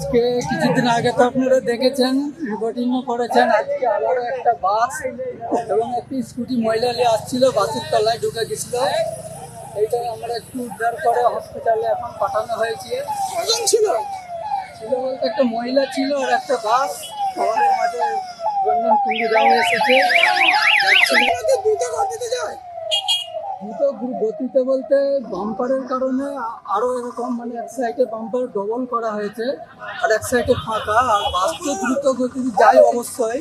আজকে কিছুদিন আগে তো আপনারা দেখেছেন, রিপোর্টিংও করেছেন। আজকে আবারও একটা বাস এবং একটি স্কুটি মহিলা নিয়ে আসছিল, বাসের তলায় ঢুকে গেছিল। এইটা আমরা একটু উদ্ধার করে হসপিটালে এখন পাঠানো হয়েছে। কজন ছিল? ছিল বলতে একটা মহিলা ছিল আর একটা বাস। আমাদের মাঝে রঞ্জন কুন্ডুরাও এসেছে, যাচ্ছিল। আপনাদের দ্রুত গতিতে যায়। দ্রুত গতিতে বলতে বাম্পারের কারণে আরো এরকম মানে এক সাইডে বাম্পার ডবল করা হয়েছে আর এক সাইডে ফাঁকা। আর বাস তো দ্রুত গতিতে যায় অবশ্যই,